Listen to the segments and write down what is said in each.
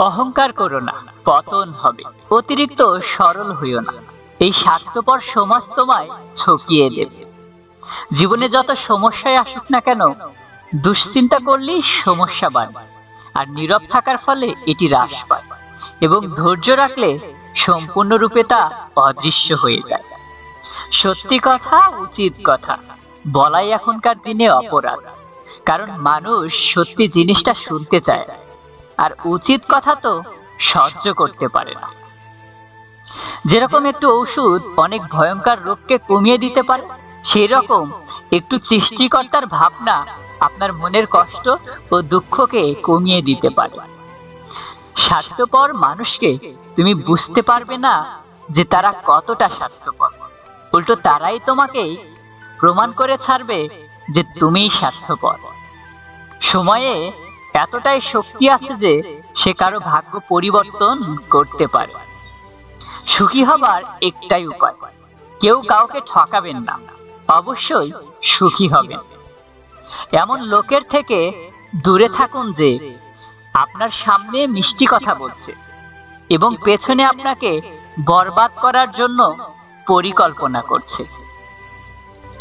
অহংকার করো না, পতন হবে। অতিরিক্ত সরল হইও না, এই স্বার্থপর সমাজ তোমায় ঠকিয়ে দেবে। জীবনে যত সমস্যায় আসুক না কেন, দুশ্চিন্তা করলেই সমস্যা বাড়ে, আর নীরব থাকার ফলে এটি হ্রাস পায়, এবং ধৈর্য রাখলে সম্পূর্ণরূপে তা অদৃশ্য হয়ে যায়। সত্যি কথা, উচিত কথা বলাই এখনকার দিনে অপরাধ, কারণ মানুষ সত্যি জিনিসটা শুনতে চায়, আর উচিত কথা তো সহ্য করতে পারে না। যেরকম একটু ঔষধ অনেক ভয়ঙ্কর রোগকে কমিয়ে দিতে পারে, সেই রকম একটু সৃষ্টিকর্তার ভাবনা আপনার মনের কষ্ট ও দুঃখকে কমিয়ে দিতে পারে। স্বার্থপর মানুষকে তুমি বুঝতে পারবে না যে তারা কতটা স্বার্থপর, উল্টো তারাই তোমাকে প্রমাণ করে ছাড়বে যে তুমিই স্বার্থপর। সময়ে এতটাই শক্তি আছে যে সে কারো ভাগ্য পরিবর্তন করতে পারে। সুখী হবার একটাই উপায়, কেউ কাউকে ঠকাবেন না, অবশ্যই সুখী হবেন। এমন লোকের থেকে দূরে থাকুন যে আপনার সামনে মিষ্টি কথা বলছে এবং পেছনে আপনাকে বরবাদ করার জন্য পরিকল্পনা করছে।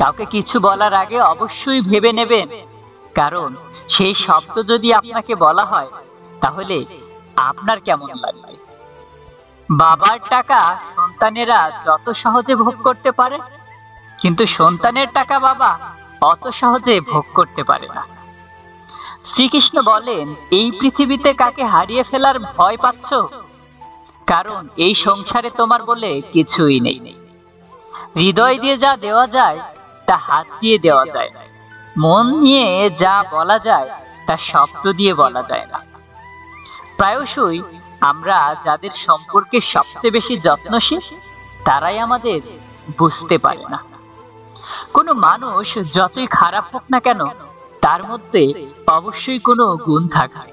কাউকে কিছু বলার আগে অবশ্যই ভেবে নেবেন, কারণ সেই শব্দ যদি আপনাকে বলা হয় তাহলে আপনার কেমন লাগবে। বাবার টাকা সন্তানেরা যত সহজে ভোগ করতে পারে, কিন্তু সন্তানের টাকা বাবা অত সহজে ভোগ করতে পারে না। শ্রীকৃষ্ণ বলেন, এই পৃথিবীতে কাকে হারিয়ে ফেলার ভয় পাচ্ছ? কারণ এই সংসারে তোমার বলে কিছুই নেই। হৃদয় দিয়ে যা দেওয়া যায় তা হাত দিয়ে দেওয়া যায় না, মন নিয়ে যা বলা যায় তা শব্দ দিয়ে বলা যায় না। প্রায়শই আমরা যাদের সম্পর্কে সবচেয়ে বেশি যত্নশীল, তারাই আমাদের বুঝতে পারে না। কোনো মানুষ যতই খারাপ হোক না কেন, তার মধ্যে অবশ্যই কোনো গুণ থাকে।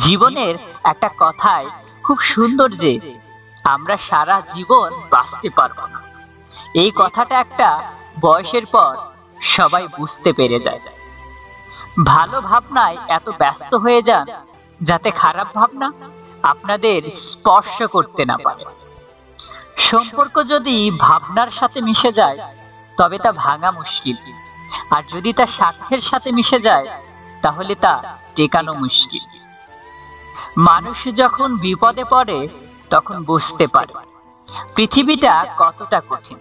জীবনের একটা কথাই খুব সুন্দর যে আমরা সারা জীবন বাঁচতে পারবো না। এই কথাটা একটা বয়সের পর সবাই বুঝতে পেরে যায়। ভালো ভাবনায় এত ব্যস্ত হয়ে যান যাতে খারাপ ভাবনা আপনাদের স্পর্শ করতে না পারে। সম্পর্ক যদি ভাবনার সাথে মিশে যায় তবে তা ভাঙা মুশকিল, আর যদি তা স্বার্থের সাথে মিশে যায় তাহলে তা টেকানো মুশকিল। মানুষ যখন বিপদে পড়ে তখন বুঝতে পারে পৃথিবীটা কতটা কঠিন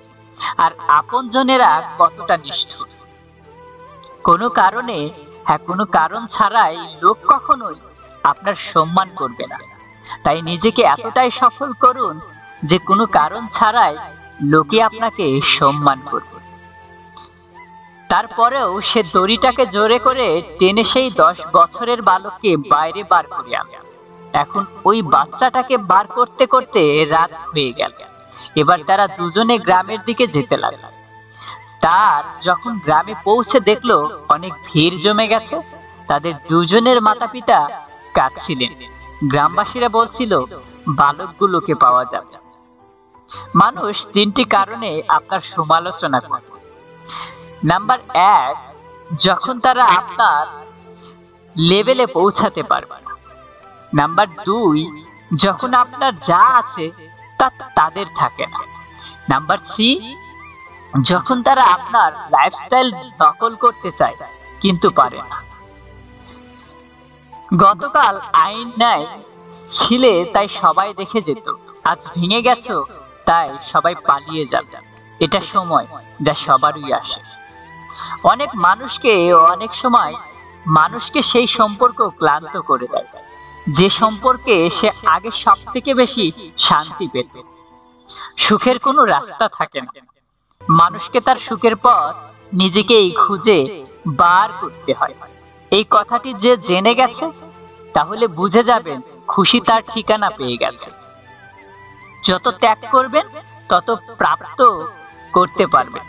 আর আপনজনেরা কতটা নিষ্ঠুর। কোনো কারণে, কোনো কারণ ছাড়াই লোক কখনোই আপনার সম্মান করবে না। তাই নিজেকে এতটাই সফল করুন যে কোনো কারণ ছাড়াই লোকে আপনাকে সম্মান করবে। তারপরেও সে দড়িটাকে জোরে করে টেনে সেই 10 বছরের বালককে বাইরে বার করে আনে। এখন ওই বাচ্চাটাকে বার করতে করতে রাত হয়ে গেল। এবার তারা দুজনে গ্রামের দিকে যেতে লাগলো। তার যখন গ্রামে পৌঁছে দেখলো অনেক ভিড় জমে গেছে, তাদের দুজনের মাতা পিতা কাঁদছিলেন। গ্রামবাসীরা বলছিল বালকগুলোকে পাওয়া যাবে। মানুষ 3টি কারণে আপনার সমালোচনা করে। নাম্বার 1, যখন তারা আপনার লেভেলে পৌঁছাতে পারবে না। নাম্বার 2, যখন আপনার যা আছে তা তাদের থাকে না। নাম্বার 3, যখন তারা আপনার লাইফস্টাইল নকল করতে চায় কিন্তু পারে না। গতকাল আইন ন্যায় ছিলে তাই সবাই দেখে যেত, আজ ভেঙে গেছো তাই সবাই পালিয়ে যাবে। এটা সময় যা সবারই আসে। অনেক মানুষকে অনেক সময় মানুষকে সেই সম্পর্ক ক্লান্ত করে দেয় যে সম্পর্কে সে আগে সব থেকে বেশি শান্তি পেত। সুখের কোনো রাস্তা থাকে না, মানুষকে তার সুখের পথ নিজেকেই খুঁজে বার করতে হয়। এই কথাটি যে জেনে গেছে তাহলে বুঝে যাবেন খুশি তার ঠিকানা পেয়ে গেছে। যত ত্যাগ করবেন তত প্রাপ্ত করতে পারবেন।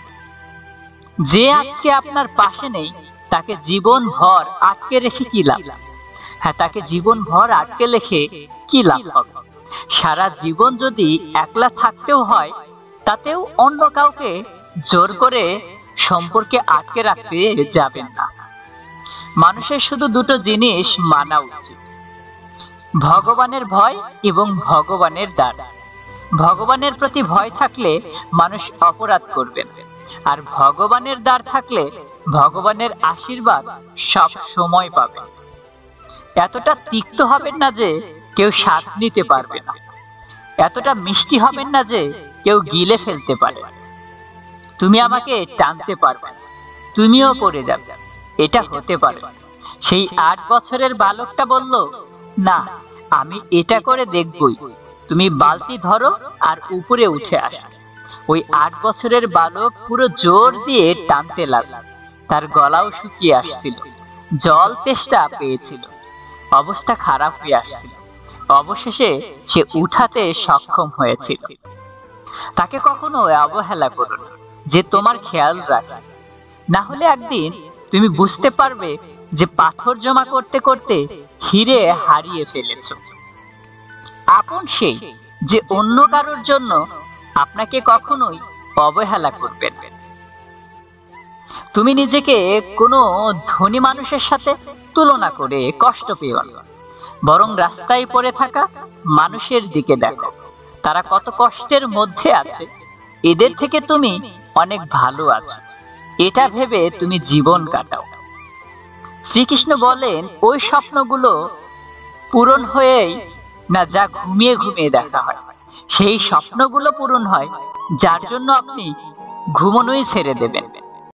যে আজকে আপনার পাশে নেই তাকে জীবন ভর আটকে রেখে কি লাভ? তাকে জীবন ভর আটকে রেখে কি লাভ হবে? সারা জীবন যদি একলা থাকতেও হয় তাতেও অন্য কাউকে জোর করে সম্পর্কে আটকে রাখতে যাবেন না। মানুষের শুধু দুটো জিনিস মানা উচিত, ভগবানের ভয় এবং ভগবানের দ্বার। ভগবানের প্রতি ভয় থাকলে মানুষ অপরাধ করবে না, আর ভগবানের দ্বার থাকলে ভগবানের আশীর্বাদ সব সময় পাবে। এতটা তিক্ত হবেন না যে কেউ স্বাদ নিতে পারবে না, এতটা মিষ্টি হবেন না যে কেউ গিলে ফেলতে পারে। তুমি আমাকে টানতে পারবে, তুমিও পড়ে যাবে, এটা হতে পারে। সেই 8 বছরের বালকটা বলল, না, আমি এটা করে দেখবই। তুমি বালতি ধরো আর উপরে উঠে আসো। ওই 8 বছরের বালক পুরো জোর দিয়ে টানতে লাগল। তার গলাও শুকিয়ে আসছিল, জল তেষ্টা পেয়েছিল, অবস্থা খারাপ হয়ে আসছিল। অবশেষে সে উঠাতে সক্ষম হয়েছিল। তাকে কখনো অবহেলা করো না, যে তোমার খেয়াল রাখে। না হলে একদিন তুমি বুঝতে পারবে যে পাথর জমা করতে করতে হিরে হারিয়ে ফেলেছ। আপন সেই যে অন্য কারোর জন্য আপনাকে কখনোই অবহেলা করবেন। তুমি নিজেকে কোনো ধনী মানুষের সাথে তুলনা করে কষ্ট পেও না, বরং রাস্তায় পড়ে থাকা মানুষের দিকে দেখো। তারা কত কষ্টের মধ্যে আছে, এদের থেকে তুমি অনেক ভালো আছো, এটা ভেবে তুমি জীবন কাটাও। শ্রীকৃষ্ণ বলেন, ওই স্বপ্নগুলো পূরণ হয়েই না যা ঘুমিয়ে ঘুমিয়ে দেখা হয়, সেই স্বপ্নগুলো পূরণ হয় যার জন্য আপনি ঘুমানোই ছেড়ে দেবেন।